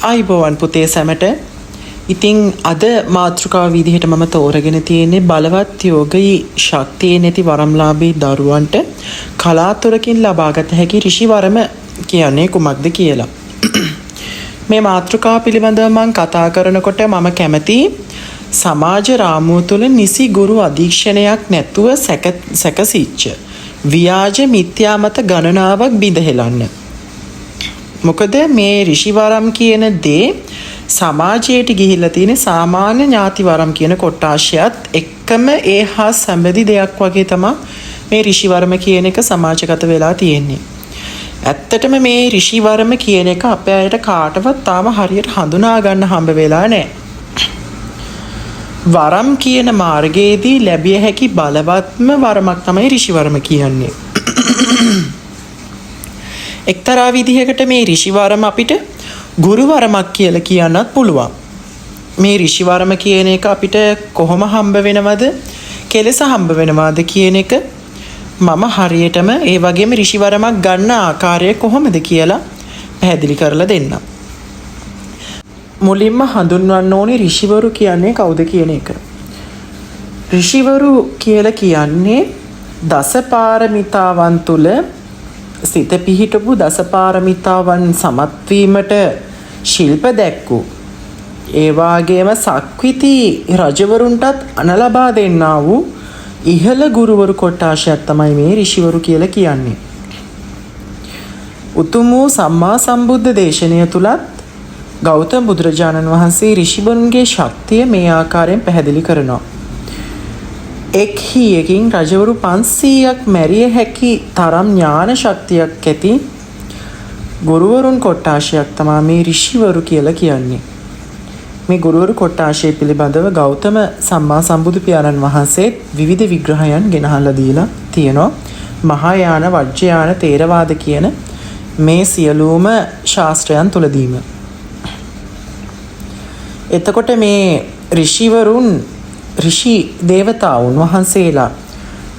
ආයිබෝවන් පුතේ සැමට. ඉතින් අද මාතෘකාව විදිහට මම තෝරගෙන තියෙන්නේ බලවත් යෝගී ශක්තිය නැති වරම්ලාභී දරුවන්ට කලාතුරකින් ලබාගත හැකි ඍෂි වරම කියන්නේ කුමක්ද කියලා. මේ මාතෘකාව පිළිබඳව මම කතා කරනකොට මම කැමති සමාජ රාමුව තුළ නිසි ගුරු අධීක්ෂණයක් නැතුව සැකසිච්ච ව්‍යාජ මිත්‍යා මත ගණනාවක් බිඳ හෙලන්න. මොකද මේ ඍෂි වරම් කියන දේ සමාජයට ගිහිල්ලා තියෙන සාමාන්‍ය ඥාති වරම් කියන කොටාශයත් එක්කම ඒ හා සම්බන්ධි දෙයක් වගේ තමයි මේ ඍෂි වරම කියන එක සමාජගත වෙලා තියෙන්නේ. ඇත්තටම මේ ඍෂි වරම කියන එක අපේ අයට කාටවත් තාම හරියට හඳුනා ගන්න හම්බ වෙලා නැහැ. වරම් කියන මාර්ගයේදී ලැබිය හැකි බලවත්ම වරමක් තමයි ඍෂි වරම කියන්නේ. එක්තරා විදිහකට මේ ඍෂි වරම අපිට ගුරු වරමක් කියලා කියන්නත් පුළුවන්. මේ ඍෂි වරම කියන එක අපිට කොහොම හම්බ වෙනවද, කෙලෙස හම්බ වෙනවද කියන එක මම හරියටම ඒ වගේම ඍෂි වරමක් ගන්න ආකාරය කොහොමද කියලා පැහැදිලි කරලා දෙන්නම්. මුලින්ම හඳුන්වන්න ඕනේ ඍෂිවරු කියන්නේ කවුද කියන එක. ඍෂිවරු කියලා කියන්නේ දසපාරමිතාවන් තුල සිත පිහිටපු දසපාරමිතාවන් සමත් වීමට ශිල්ප දැක්වූ ඒ වාගේම සක්විති රජවරුන්ටත් අනලබා දෙන්නා වූ ඉහළ ගුරුවරු කොටාශයක් තමයි මේ ඍෂිවරු කියලා කියන්නේ. උතුම් වූ සම්මා සම්බුද්ධ දේශනය තුලත් ගෞතම බුදුරජාණන් වහන්සේ ඍෂිවරුන්ගේ ශක්තිය මේ ආකාරයෙන් පැහැදිලි කරනවා. එක් හියකින් රජවරු 500ක් මැරිය හැකි තරම් ඥාන ශක්තියක් ඇති ගුරුවරුන් කොටාශයක් තමයි මේ ඍෂිවරු කියලා කියන්නේ. මේ ගුරුවරු කොටාශය පිළිබඳව ගෞතම සම්මා සම්බුදු පියාණන් වහන්සේ විවිධ විග්‍රහයන් ගෙනහලා දීලා තියෙනවා. මහායාන, වජ්‍රයාන, තේරවාද කියන මේ සියලුම ශාස්ත්‍රයන් තුලදීම. එතකොට මේ ඍෂිවරුන් ඍෂි දේවතාවුන් වහන්සේලා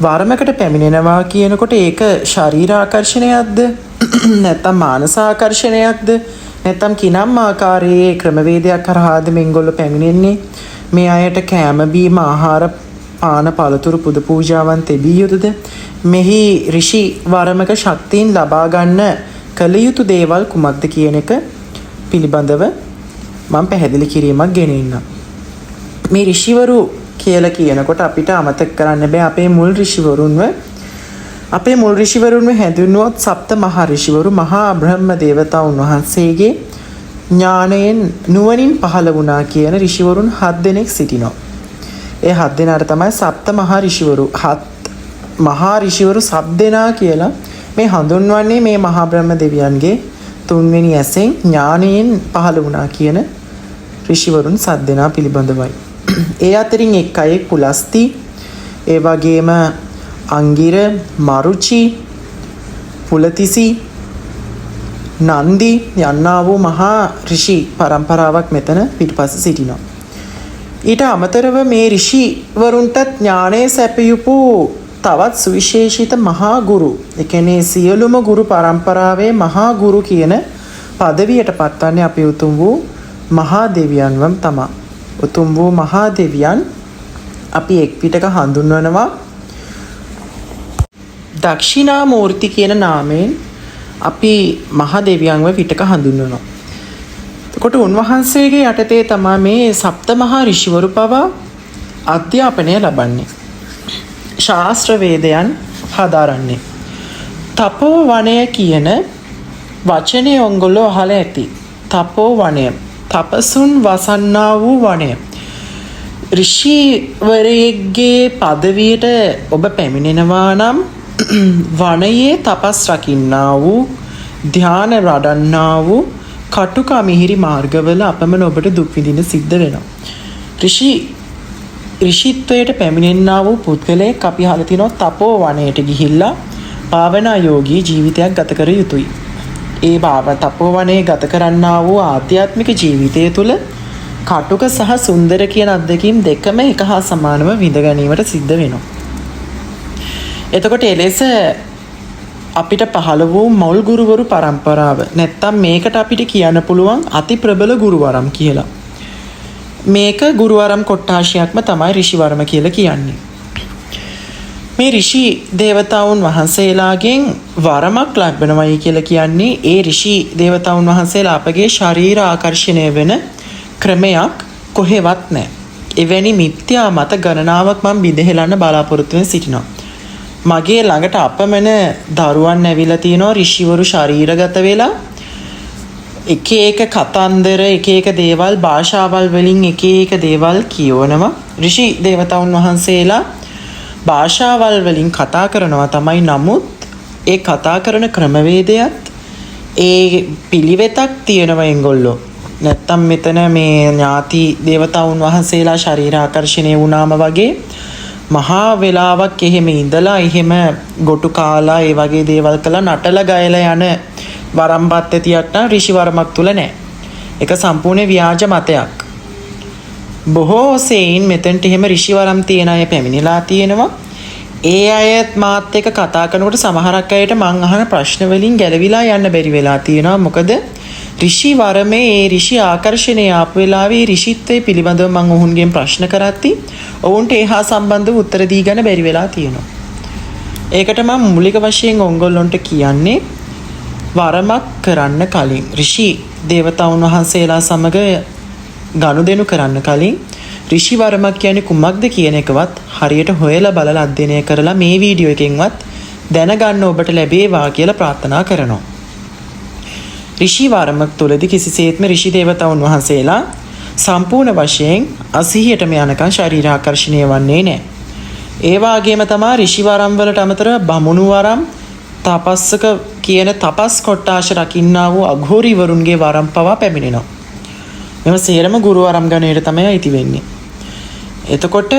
වරමකට පැමිණෙනවා කියනකොට ඒක ශරීර ආකර්ෂණයක්ද නැත්නම් මානස ආකර්ෂණයක්ද නැත්නම් කිනම් ආකාරයේ ක්‍රමවේදයක් කරහාද මේගොල්ලෝ පැමිණෙන්නේ? මේ අයට කෑම බීම ආහාර පාන පළතුරු පුද පූජාවන් තෙබිය යුතුද? මෙහි ඍෂි වරමක ශක්තියින් ලබා ගන්න කල යුතු දේවල් කුමක්ද කියන එක පිළිබඳව මම පැහැදිලි කිරීමක් ගෙනෙන්නම්. මේ ඍෂිවරු කියලා කියනකොට අපිට අමතක කරන්න බෑ අපේ මුල් ඍෂිවරුන්ව හැඳින්වුවොත් සප්ත මහා ඍෂිවරු මහා බ්‍රහ්ම දේවතාවුන් වහන්සේගේ ඥාණයෙන් නුවණින් පහළ වුණා කියන ඍෂිවරුන් 7 දෙනෙක් සිටිනවා. ඒ 7 දෙනාට තමයි සප්ත මහා ඍෂිවරු. 7 මහා ඍෂිවරු 7 දෙනා කියලා මේ හඳුන්වන්නේ මේ මහා බ්‍රහ්ම දෙවියන්ගේ තුන්වෙනි ඇසෙන් ඥාණයෙන් පහළ වුණා කියන ඍෂිවරුන් 7 දෙනා පිළිබඳවයි. ඒ අතරින් එක් අයෙක් පුලස්ති, ඒ වගේම අංගිර, මරුචි, පුලතිසි, නන්දි යන්නා වූ මහා ඍෂි පරම්පරාවක් මෙතන පිටපස්සේ සිටිනවා. ඊට අමතරව මේ ඍෂිවරුන්ට ඥානය සැපයූපු තවත් සුවිශේෂිත මහා ගුරු, ඒ කියන්නේ සියලුම ගුරු පරම්පරාවේ මහා ගුරු කියන পদවියට පත්වන්නේ අපේ උතුම් වූ මහා දෙවියන්වම තමයි. උතුම් වූ මහා දෙවියන් අපි එක් පිටක හඳුන්වනවා දක්ෂිනාමූර්ති කියන නාමයෙන් අපි මහා දෙවියන්ව පිටක හඳුන්වනවා. එතකොට උන්වහන්සේගේ යටතේ තමයි මේ සප්ත මහා ඍෂිවරු පවා අධ්‍යාපනය ලබන්නේ. ශාස්ත්‍ර වේදයන් හදාරන්නේ. තපෝ වනය කියන වචනේ ඔයගොල්ලෝ අහලා ඇති. තපෝ වනය, තපසුන් වසන්නා වූ වනය. ඍෂිවරයෙක්ගේ පදවියට ඔබ පැමිණෙනවා නම් වනයේ තපස් රකින්නා වූ, ධ්‍යාන වඩන්නා වූ කටුක මිහිරි මාර්ගවල අපමණ ඔබට දුක් විඳින්න සිද්ධ වෙනවා. ඍෂිත්වයට පැමිණෙන්නා වූ පුද්ගලයෙක් අපි අහලා තිනවා තපෝ වනයට ගිහිල්ලා භාවනා යෝගී ජීවිතයක් ගත කර යුතුයි. ඒ තපෝ වනයේ ගත කරන්නා වූ ආධ්‍යාත්මික ජීවිතය තුළ කටුක සහ සුන්දර කියන අත්දැකීම් දෙකම එක හා සමානව විඳ ගැනීමට සිද්ධ වෙනවා. එතකොට එලෙස අපිට පහළ වූ මුල් ගුරුවරු පරම්පරාව. නැත්තම් මේකට අපිට කියන්න පුළුවන් අති ප්‍රබල ගුරුවරම් කියලා. මේක ගුරුවරම් කොට්ටාශයක්ම තමයි ඍෂිවරම කියලා කියන්නේ. මේ ඍෂි දේවතාවුන් වහන්සේලාගෙන් වරමක් ලැබෙනවයි කියලා කියන්නේ ඒ ඍෂි දේවතාවුන් වහන්සේලා අපගේ ශරීර ආකර්ෂණය වෙන ක්‍රමයක් කොහෙවත් නැහැ. එවැනි මිත්‍යා මත ගණනාවක් මම බිඳහෙලන්න බලාපොරොත්තු වෙන සිටිනවා. මගේ ළඟට අපමණ දරුවන් ඇවිල්ලා තියෙනවා ඍෂිවරු ශරීරගත වෙලා එක එක කතන්දර එක එක දේවල් භාෂාවල් වලින් එක එක දේවල් කියවනවා. ඍෂි දේවතාවුන් වහන්සේලා භාෂාවල් වලින් කතා කරනවා තමයි. නමුත් ඒ කතා කරන ක්‍රමවේදයත් ඒ පිළිවෙතක් තියෙනවා ඒගොල්ලෝ. නැත්තම් මෙතන මේ ඥාති දේවතාවුන් වහන්සේලා ශරීර ආකර්ෂණය වුණාම වගේ මහා වෙලාවක් එහෙම ඉඳලා එහෙම ගොටු කාලා ඒ වගේ දේවල් කළා නටල ගයලා යන වරම් පද්ධතියක් නම් ඍෂි වරමක් තුල නැහැ. ඒක සම්පූර්ණ ව්‍යාජ මතයක්. බොහෝ සෙයින් මෙතනට එහෙම ඍෂි වරම් තියෙන අය පැමිණිලා තියෙනවා. ඒ අයත් මාත් එක්ක කතා කරනකොට සමහරක් අයට මං අහන ප්‍රශ්න වලින් ගැලවිලා යන්න බැරි වෙලා තියෙනවා. මොකද ඍෂි වරමේ ඒ ඍෂි ආකර්ෂණය ආපු වෙලාවේ ඍෂිත්වයේ පිළිබඳව මං ඔවුන්ගෙන් ප්‍රශ්න කරද්දී ඔවුන්ට ඒහා සම්බන්ධව උත්තර දී ගන්න බැරි වෙලා තියෙනවා. ඒකට මම මූලික වශයෙන් ඔයගොල්ලන්ට කියන්නේ වරමක් කරන්න කලින් ඍෂි දේවතාවුන් වහන්සේලා සමග ගනුදෙනු කරන්න කලින් ඍෂි වරමක් කියන්නේ කුමක්ද කියන එකවත් හරියට හොයලා බලලා අධ්‍යයනය කරලා මේ වීඩියෝ එකෙන්වත් දැනගන්න ඔබට ලැබේවා කියලා ප්‍රාර්ථනා කරනවා. ඍෂි වරමක් තුලදී කිසිසේත්ම ඍෂි දේවතාවුන් වහන්සේලා සම්පූර්ණ වශයෙන් අසිහියටම යනකම් ශරීර ආකර්ෂණය වන්නේ නැහැ. ඒ වගේම තමයි ඍෂි වරම් වලට අමතරව බමුණු වරම් තපස්සක කියන තපස් කොට්ටාශ රකින්නා වූ අඝෝරිවරුන්ගේ වරම් පවා පැමිණෙනවා. මෙම සේරම ගුරු වරම් ගණයට තමයි අයිති වෙන්නේ. එතකොට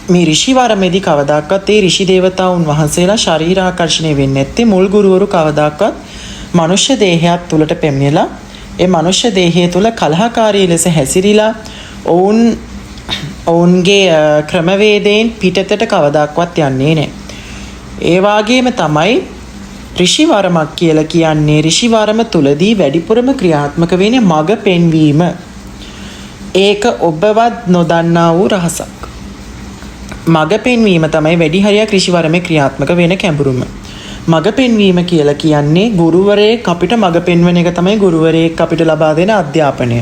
මේ ඍෂි වරමේදී කවදාකවත් ඒ ඍෂි දේවතාවුන් වහන්සේලා ශරීර ආකර්ෂණය වෙන්නේ නැත්තේ මුල් ගුරුවරු කවදාකවත් මනුෂ්‍ය දේහයක් තුලට පැමිණෙලා ඒ මනුෂ්‍ය දේහය තුල කලහකාරී ලෙස හැසිරීලා ඔවුන්ගේ ක්‍රමවේදයෙන් පිටතට කවදාකවත් යන්නේ නැහැ. ඒ වගේම තමයි ඍෂි වරමක් කියලා කියන්නේ ඍෂි වරම තුලදී වැඩිපුරම ක්‍රියාත්මක වෙන්නේ මඟ පෙන්වීම. ඒක ඔබවත් නොදන්නා වූ රහසක්. මඟ පෙන්වීම තමයි වැඩි හරියක් ඍෂි වරමේ ක්‍රියාත්මක වෙන කැඹුරුම. මඟ පෙන්වීම කියලා කියන්නේ ගුරුවරයෙක් අපිට මඟ පෙන්වන එක තමයි ගුරුවරයෙක් අපිට ලබා දෙන අධ්‍යාපනය.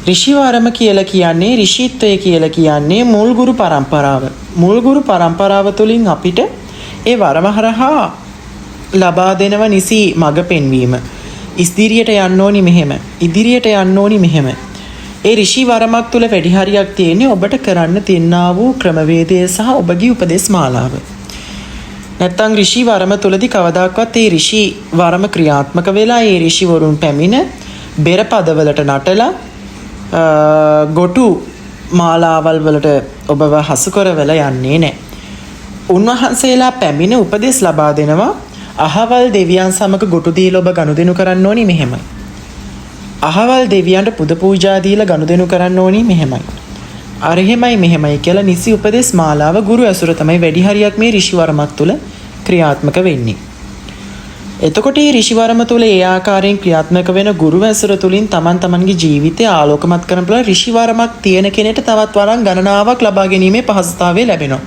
ඍෂි වරම කියලා කියන්නේ ඍෂිත්වය කියලා කියන්නේ මුල් ගුරු පරම්පරාව. මුල් ගුරු පරම්පරාව තුලින් අපිට ඒ වරම හරහා ලබා දෙනව නිසි මඟ පෙන්වීම. ඉදිරියට යන්න ඕනි මෙහෙම. ඉදිරියට යන්න ඕනි මෙහෙම. ඒ ඍෂි වරමක් තුල වැඩි හරියක් තියෙන්නේ ඔබට කරන්න තියනා වූ ක්‍රමවේදය සහ ඔබගේ උපදේශ මාලාව. නැත්තම් ඍෂි වරම තුලදී කවදාකවත් ඒ ඍෂි වරම ක්‍රියාත්මක වෙලා ඒ ඍෂි වරුන් පැමිණ බෙර පදවලට නටලා ගොටු මාලාවල් වලට ඔබව හසු කරවලා යන්නේ නැහැ. උන්වහන්සේලා පැමිණ උපදෙස් ලබා දෙනවා අහවල් දෙවියන් සමග ගොටු දීලා ඔබ ගනුදෙනු කරන්න ඕනි මෙහෙමයි. අහවල් දෙවියන්ට පුද පූජා දීලා ගනුදෙනු කරන්න ඕනි මෙහෙමයි. අර එහෙමයි මෙහෙමයි කියලා නිසි උපදෙස් මාලාව ගුරු ඇසුර තමයි වැඩි හරියක් මේ ඍෂි වරමක් තුල ක්‍රියාත්මක වෙන්නේ. එතකොට මේ ඍෂි වරම තුල ඒ ආකාරයෙන් ක්‍රියාත්මක වෙන ගුරු ඇසුර තුලින් තමන්ගේ ජීවිතය ආලෝකමත් කරන පුළුවන් ඍෂි වරමක් තියෙන කෙනෙක්ට තවත් වරම් ගණනාවක් ලබා ගැනීමේ පහසුතාවය ලැබෙනවා.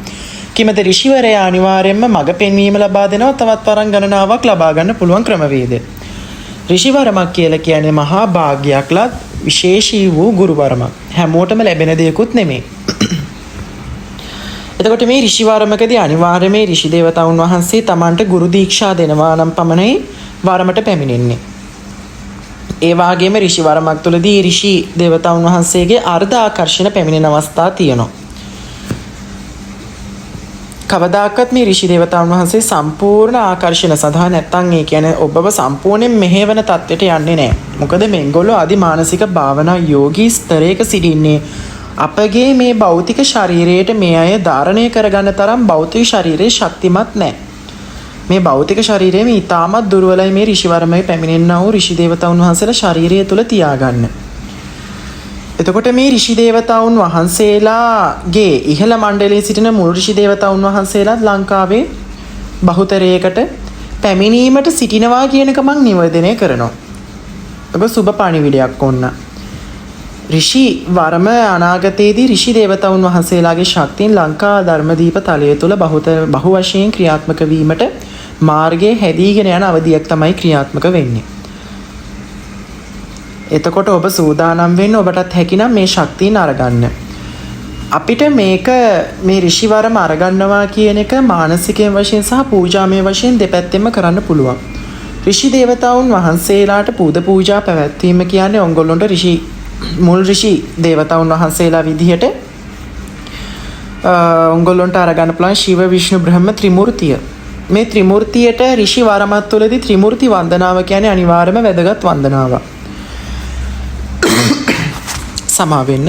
කිමද ඍෂිවරයා අනිවාර්යයෙන්ම මඟ පෙන්වීම ලබා දෙනවා තවත් වරම් ගණනාවක් ලබා ගන්න පුළුවන් ක්‍රමවේදය. ඍෂි වරමක් කියලා කියන්නේ මහා භාග්‍යයක්ලත් විශේෂී වූ ගුරු වරමක්. හැමෝටම ලැබෙන දෙයක්ුත් නෙමෙයි. එතකොට මේ ඍෂි වරමකදී අනිවාර්යයෙන්ම මේ ඍෂි දේවතාවුන් වහන්සේ Tamanට ගුරු දීක්ෂා දෙනවා නම් පමණයි වරමට පැමිණෙන්නේ. ඒ වගේම ඍෂි වරමක් තුළදී ඍෂි දේවතාවුන් වහන්සේගේ අර්ධ ආකර්ෂණ පැමිණෙන අවස්ථා තියෙනවා. කවදාකවත් මේ ඍෂි දේවතාවුන් වහන්සේ සම්පූර්ණ ආකර්ෂණ සඳහා නැත්තම් ඒ කියන්නේ ඔබව සම්පූර්ණයෙන් මෙහෙවන තත්ත්වයට යන්නේ නැහැ. මොකද මේගොල්ලෝ ආදි මානසික භාවනා යෝගී ස්තරයක සිටින්නේ අපගේ මේ භෞතික ශරීරයට මේ අය ධාරණය කරගන්න තරම් භෞතික ශරීරයේ ශක්තිමත් නැහැ. මේ භෞතික ශරීරය මේ ඊටමත් දුර්වලයි මේ ඍෂි වරමයේ පැමිණෙනා වූ ඍෂි දේවතාවුන් වහන්සේලා ශරීරය තුල තියාගන්න. එතකොට මේ ඍෂි දේවතාවුන් වහන්සේලාගේ ඉහළ මණ්ඩලයේ සිටින මුල් ඍෂි දේවතාවුන් වහන්සේලාත් ලංකාවේ බහුතරයකට පැමිණීමට සිටිනවා කියන එක මම නිවේදනය කරනවා. ඔබ සුබ පණිවිඩයක් ඔන්න. ඍෂි වරම අනාගතයේදී ඍෂි දේවතාවුන් වහන්සේලාගේ ශක්තියෙන් ලංකා ධර්මදීප තලය තුළ බහු වශයෙන් ක්‍රියාත්මක වීමට මාර්ගයේ හැදීගෙන යන අවධියක් තමයි ක්‍රියාත්මක වෙන්නේ. එතකොට ඔබ සූදානම් වෙන්න, ඔබටත් හැකිනම් මේ ශක්තියන් අරගන්න. අපිට මේක මේ ඍෂිවරම අරගන්නවා කියන එක මානසිකයෙන් වශයෙන් සහ පූජාමය වශයෙන් දෙපැත්තෙන්ම කරන්න පුළුවන්. ඍෂි දේවතාවුන් වහන්සේලාට පූජා පැවැත්වීම කියන්නේ ඔයගොල්ලන්ට මුල් ඍෂි දේවතාවුන් වහන්සේලා විදිහට ඔයගොල්ලන්ට අරගන්න පුළුවන් ශිව විෂ්ණු බ්‍රහ්ම ත්‍රිමූර්තිය. මේ ත්‍රිමූර්තියට ඍෂි වරමත් තුළදී ත්‍රිමූර්ති වන්දනාව කියන්නේ අනිවාර්යම වැදගත් වන්දනාවක්. සමා වෙන්න.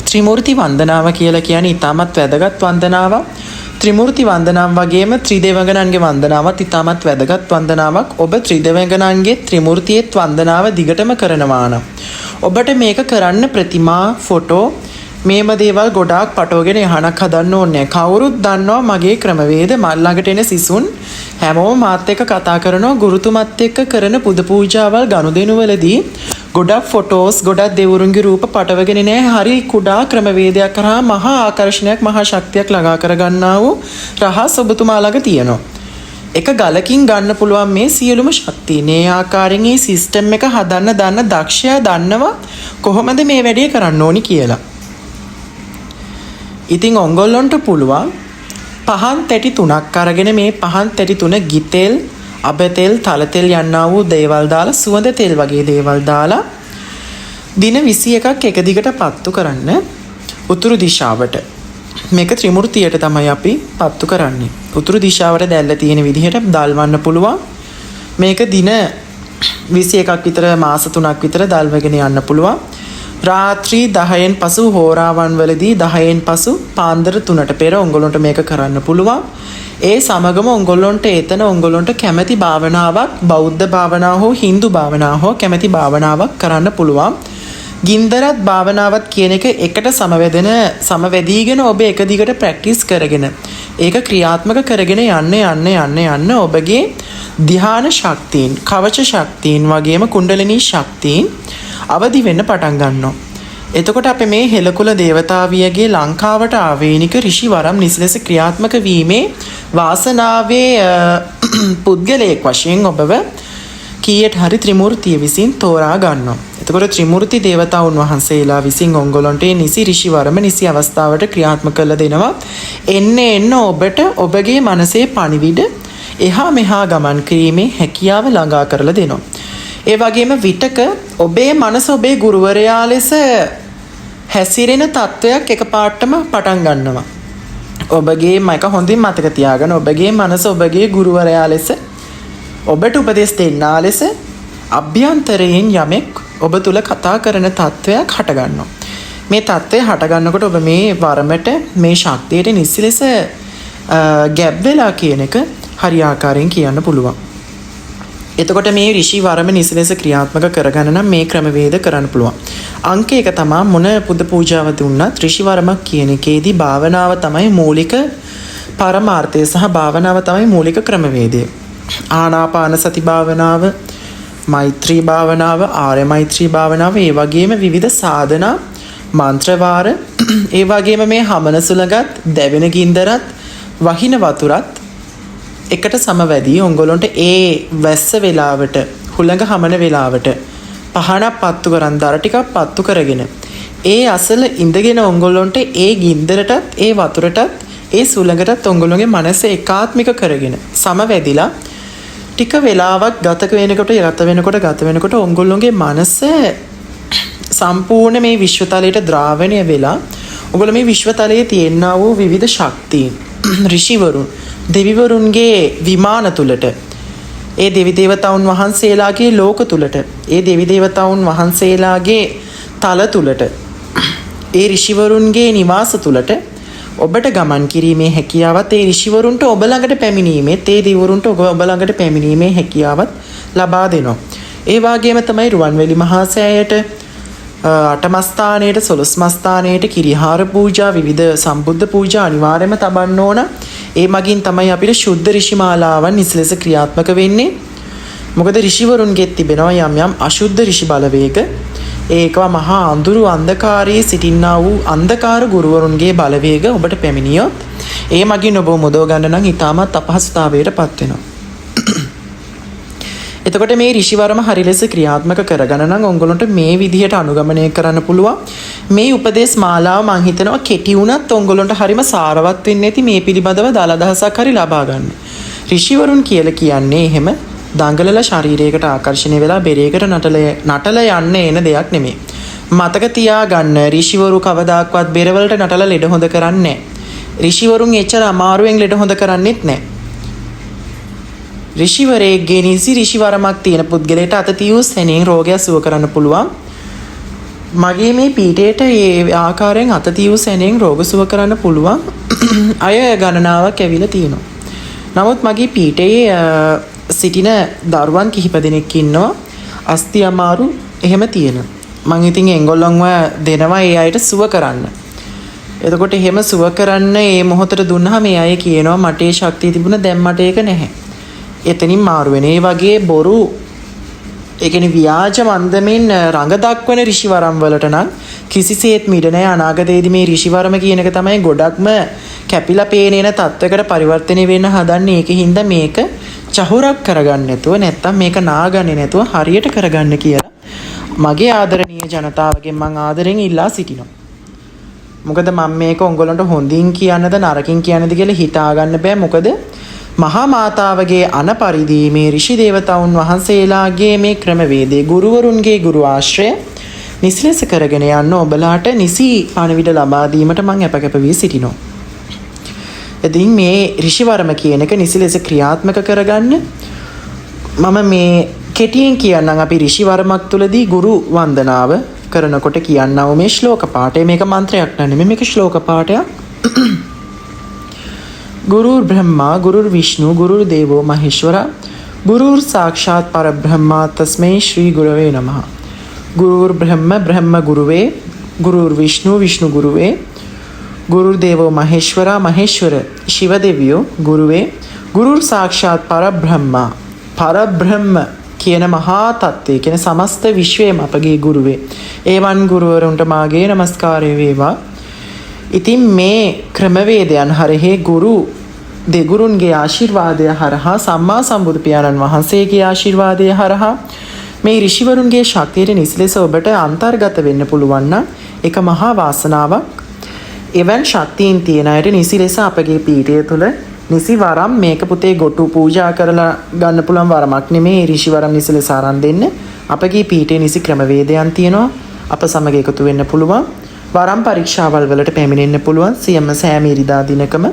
ත්‍රිමූර්ති වන්දනාව කියලා කියන්නේ ඊටමත් වැදගත් වන්දනාවක්. ත්‍රිමූර්ති වන්දනාව වගේම ත්‍රිදේවගණන්ගේ වන්දනාවත් ඊටමත් වැදගත් වන්දනාවක්. ඔබ ත්‍රිදේවගණන්ගේ ත්‍රිමූර්තියේ වන්දනාව දිගටම කරනවා නම් ඔබට මේක කරන්න ප්‍රතිමා, ෆොටෝ මේම දේවල් ගොඩාක් පටවගෙන යහනක් හදන්න ඕනේ. කවුරුත් දන්නවා මගේ ක්‍රමවේද. මල් ළඟට එන සිසුන් හැමෝම මාත් එක්ක කතා කරනවා. ගුරුතුමත් එක්ක කරන පුද පූජාවල් ගනුදෙනු වලදී ගොඩක් ෆොටෝස්, ගොඩක් දෙවරුන්ගේ රූප පටවගෙන නෑ. හරි කුඩා ක්‍රමවේදයක් කරා මහා ආකර්ෂණයක්, මහා ශක්තියක් ළඟා කරගන්නා වූ රහස් ඔබතුමා ළඟ තියෙනවා. එක ගලකින් ගන්න පුළුවන් මේ සියලුම ශක්තිය. මේ ආකාරයෙන් මේ සිස්ටම් එක හදන්න දන්න දක්ෂයා දන්නවා කොහොමද මේ වැඩේ කරන්න ඕනි කියලා. ඉතින් ඔයගොල්ලන්ට පුළුවන් පහන් තැටි 3ක් අරගෙන මේ පහන් තැටි 3 ගිතෙල්, අබතෙල්, තලතෙල් යන්නා වූ දේවල් දාලා, සුවඳ තෙල් වගේ දේවල් දාලා දින 21ක් එක දිගට පත්තු කරන්න උතුරු දිශාවට. මේක ත්‍රිමූර්තියට තමයි අපි පත්තු කරන්නේ. උතුරු දිශාවට දැල්ලා තියෙන විදිහට දල්වන්න පුළුවන්. මේක දින 21ක් විතර, මාස 3ක් විතර දල්වගෙන යන්න පුළුවන්. රාත්‍රී 10න් පසු හෝරාවන් වලදී 10න් පසු පාන්දර 3ට පෙර ඔයගොල්ලන්ට මේක කරන්න පුළුවන්. ඒ සමගම ඔයගොල්ලන්ට එතන ඔයගොල්ලන්ට කැමැති භාවනාවක්, බෞද්ධ භාවනාව හෝ හින්දු භාවනාව හෝ කැමැති භාවනාවක් කරන්න පුළුවන්. ගින්දරත් භාවනාවත් කියන එක එකට සමවැදීගෙන ඔබ එක දිගට ප්‍රැක්ටිස් කරගෙන ඒක ක්‍රියාත්මක කරගෙන යන්න ඔබගේ ධ්‍යාන ශක්තියින්, කවච ශක්තියින් වගේම කුණ්ඩලිනී ශක්තියින් අවදි වෙන්න පටන් ගන්නවා. එතකොට අපි මේ හෙළකුල දේවතාවියගේ ලංකාවට ආවේනික ඍෂි වරම් නිසලෙස ක්‍රියාත්මක වීමේ වාසනාවේ පුද්ගලයෙක් වශයෙන් ඔබව කීයට හරි ත්‍රිමූර්තිය විසින් තෝරා ගන්නවා. එතකොට ත්‍රිමූර්ති දේවතාවුන් වහන්සේලා විසින් ඔයගොල්ලන්ට නිසි ඍෂි වරම නිසි අවස්ථාවට ක්‍රියාත්මක කළ දෙනවා. එන්න ඔබට ඔබගේ මනසේ පණිවිඩ එහා මෙහා ගමන් කිරීමේ හැකියාව ළඟා කරලා දෙනවා. ඒ වගේම විටක ඔබේ මනස ඔබේ ගුරුවරයා ලෙස හැසිරෙන තත්වයක් එකපාරටම පටන් ගන්නවා. ඔබගේ මයික හොඳින් මතක තියාගන්න. ඔබගේ මනස ඔබගේ ගුරුවරයා ලෙස, ඔබට උපදෙස් දෙන්නා ලෙස අභ්‍යන්තරයෙන් යමෙක් ඔබ තුල කතා කරන තත්වයක් හටගන්නවා. මේ තත්වය හටගන්නකොට ඔබ මේ වරමට, මේ ශක්තියට නිසි ලෙස ගැබ් වෙලා කියන එක හරියාකාරයෙන් කියන්න පුළුවන්. එතකොට මේ ඍෂි වරම නිසි ලෙස ක්‍රියාත්මක කරගන්න නම් මේ ක්‍රමවේද කරන්න පුළුවන්. අංක 1 තමයි මොන පුද පූජාව දුන්නත් ඍෂි වරමක් කියන එකේදී භාවනාව තමයි මූලික පරමාර්ථය සහ භාවනාව තමයි මූලික ක්‍රමවේදය. ආනාපාන සති භාවනාව, මෛත්‍රී භාවනාව, ආර්ය මෛත්‍රී භාවනාව, ඒ වගේම විවිධ සාධනා, මන්ත්‍ර වාර, ඒ වගේම මේ හමන සුලගත්, දැවෙන ගින්දරත්, වහින වතුරත් එකට සමවැදී ඔයගොල්ලන්ට ඒ වැස්ස වෙලාවට, හුළඟ හමන වෙලාවට පහනක් පත්තු කරන්, දර ටිකක් පත්තු කරගෙන ඒ අසල ඉඳගෙන ඔයගොල්ලන්ට ඒ ගින්දරටත්, ඒ වතුරටත්, ඒ සුළඟටත් ඔයගොල්ලන්ගේ මනස ඒකාත්මික කරගෙන සමවැදිලා ටික වෙලාවක් ගත වෙනකොට ඔයගොල්ලන්ගේ මනස සම්පූර්ණ මේ විශ්වතලයට ද්‍රාවණය වෙලා ඔයගොල්ලෝ මේ විශ්වතලයේ තියෙනා වූ විවිධ ශක්තියින්, ඍෂිවරුන්, දෙවිවරුන්ගේ විමාන තුලට, ඒ දෙවි දේවතාවුන් වහන්සේලාගේ ලෝක තුලට, ඒ දෙවි දේවතාවුන් වහන්සේලාගේ තල තුලට, ඒ ඍෂිවරුන්ගේ නිවාස තුලට ඔබට ගමන් කිරීමේ හැකියාවත්, ඒ ඍෂිවරුන්ට ඔබ ළඟට පැමිණීමේත්, ඒ දෙවිවරුන්ට ඔබ ළඟට පැමිණීමේ හැකියාවත් ලබා දෙනවා. ඒ වගේම තමයි රුවන්වැලි මහා සෑයට, අටමස්ථානයට, සොළොස්මස්ථානයට කිරිහාර පූජා, විවිධ සම්බුද්ධ පූජා අනිවාර්යයෙන්ම තබන්න ඕන. ඒ මගින් තමයි අපිට ශුද්ධ ඍෂි මාලාවන් නිසලෙස ක්‍රියාත්මක වෙන්නේ. මොකද ඍෂිවරුන්ගෙත් තිබෙනවා යම් යම් අශුද්ධ ඍෂි බලවේග. ඒකවා මහා අඳුරු අන්ධකාරයේ සිටින්නා වූ අන්ධකාර ගුරුවරුන්ගේ බලවේග ඔබට පැමිණියොත් ඒ මගින් ඔබ මුදව ගන්න නම් ඉතාමත් අපහසුතාවයට පත් වෙනවා. එතකොට මේ ඍෂිවරම හරි ලෙස ක්‍රියාත්මක කරගන්න නම් ඔයගොල්ලන්ට මේ විදිහට අනුගමනය කරන්න පුළුවන්. මේ උපදේශ මාලාව මම හිතනවා කෙටි වුණත් ඔයගොල්ලන්ට හරිම සාරවත් වෙන්නේ නැති මේ පිළිබඳව දාල අදහසක් හරි ලබා ගන්න. ඍෂිවරුන් කියලා කියන්නේ එහෙම දඟලලා ශරීරයකට ආකර්ෂණය වෙලා බෙරේකට නටල යන්න එන දෙයක් නෙමෙයි. මතක තියාගන්න ඍෂිවරු කවදාක්වත් බෙරවලට නටලා ලෙඩ හොඳ කරන්නේ නැහැ. ඍෂිවරුන් එච්චර අමාරුවෙන් ලෙඩ හොඳ කරන්නේත් නැහැ. ඍෂිවරයෙක්ගේ නිසි ඍෂිවරමක් තියෙන පුද්ගලයාට අත තියූ සෙනෙන් රෝගය සුව කරන්න පුළුවන්. මගේ මේ පීඨයට ඒ ආකාරයෙන් අත තියූ සෙනෙන් රෝග සුව කරන්න පුළුවන් අය ගණනාවක් ඇවිල්ලා තියෙනවා. නමුත් මගේ පීඨයේ සිටින දරුවන් කිහිප දෙනෙක් ඉන්නවා අස්ති අමාරු එහෙම තියෙන. මං ඉතින් ඒගොල්ලන්ව දෙනවා ඒ අයට සුව කරන්න. එතකොට එහෙම සුව කරන්න මේ මොහොතට දුන්නාම මේ අය කියනවා මට ඒ ශක්තිය තිබුණා දැන් මට ඒක නැහැ. එතනින් මාරු වෙන. ඒ වගේ බොරු ඒ කියන්නේ ව්‍යාජ මන්දමින් රඟ දක්වන ඍෂිවරම් වලට නම් කිසිසේත් මිඩ නැහැ. අනාගතයේදී මේ ඍෂිවරම කියන එක තමයි ගොඩක්ම කැපිලා පේන තත්වයකට පරිවර්තනය වෙන්න හදන්නේ. ඒකින්ද මේක චහුරක් කරගන්න නැතුව නැත්තම් මේක නාගන්නේ නැතුව හරියට කරගන්න කියලා මගේ ආදරණීය ජනතාවගෙන් මම ආදරෙන් ඉල්ලා සිටිනවා. මොකද මම මේක ඔයගොල්ලන්ට හොඳින් කියන්නද නරකින් කියන්නද කියලා හිතා ගන්න බෑ. මොකද මහා මාතාවගේ අනපරිදි මේ ඍෂි දේවතාවුන් වහන්සේලාගේ මේ ක්‍රමවේදයේ ගුරුවරුන්ගේ ගුරු ආශ්‍රය නිසිලෙස කරගෙන යන්න ඔබලාට නිසි පණිවිඩ ලබා දීමට මම අපකැප වී සිටිනවා. ඉතින් මේ ඍෂිවරම කියන එක නිසිලෙස ක්‍රියාත්මක කරගන්න මම මේ කෙටියෙන් කියන්නම්. අපි ඍෂිවරමක් තුලදී ගුරු වන්දනාව කරනකොට කියන්නව මේ ශ්ලෝක පාඨය. මේක මන්ත්‍රයක් නෙමෙයි, මේක ශ්ලෝක පාඨයක්. गुरुर ब्रह्मा गुरुर विष्णु गुरुर देवो महेश्वरा गुरुर साक्षात परब्रह्मा तस्मै श्री गुरवे नमः. गुरुर ब्रह्म ब्रह्म गुरुवे गुरुर विष्णु विष्णु गुरुवे गुरुर देवो महेश्वरा महेश्वर शिवदेवियो गुरुवे गुरुर साक्षात परब्रह्मा परब्रह्म කියන මහා තත්ත්වය කියන සමස්ත විශ්වයම අපගේ ගුරුවේ. ඒවන් ගුරුවරුන්ට මාගේ නමස්කාරය වේවා. ඉතින් මේ ක්‍රමවේදයන් හරහේ ගුරු දෙගුරුන්ගේ ආශිර්වාදය හරහා සම්මා සම්බුදු පියාණන් වහන්සේගේ ආශිර්වාදය හරහා මේ ඍෂිවරුන්ගේ ශක්තියට නිසිලෙස ඔබට අන්තර්ගත වෙන්න පුළුවන් නම් ඒක මහා වාසනාවක්. එවන් ශක්තියින් තියෙන අයට නිසිලෙස අපගේ පීඨය තුළ නිසි වරම් මේක පුතේ ගොටු පූජා කරලා ගන්න පුළුවන් වරමක් නෙමේ. ඍෂිවරම් නිසිලෙස ආරම්භ දෙන්න අපගේ පීඨයේ නිසි ක්‍රමවේදයන් තියෙනවා. අප සමග එකතු වෙන්න පුළුවන්. වරම් පරීක්ෂාවල් වලට පැමිණෙන්න පුළුවන්. සියම සෑම ඉරිදා දිනකම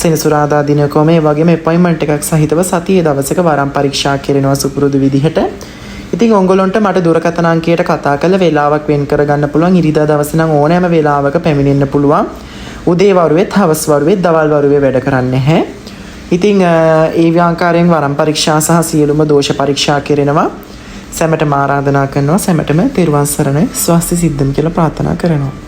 සෙනසුරාදා දිනකම මේ වගේම අපොයින්ට්මන්ට් එකක් සහිතව සතියේ දවසක වරම් පරීක්ෂා කරනවා සුපුරුදු විදිහට. ඉතින් ඔයගොල්ලන්ට මට දුරකථන අංකයට කතා කරලා වේලාවක් වෙන් කරගන්න පුළුවන්. ඉරිදා දවසේ නම් ඕනෑම වේලාවක පැමිණෙන්න පුළුවන්. උදේ වරුවෙත් හවස් වරුවෙත් දවල් වරුවේ වැඩ කරන්නේ නැහැ. ඉතින් ඒ ආකාරයෙන් වරම් පරීක්ෂා සහ සියලුම දෝෂ පරීක්ෂා කරනවා. සැමටම ආරාධනා කරනවා. සැමටම තෙරුවන් සරණයි ස්වස්ති සිද්ධම් කියලා ප්‍රාර්ථනා කරනවා.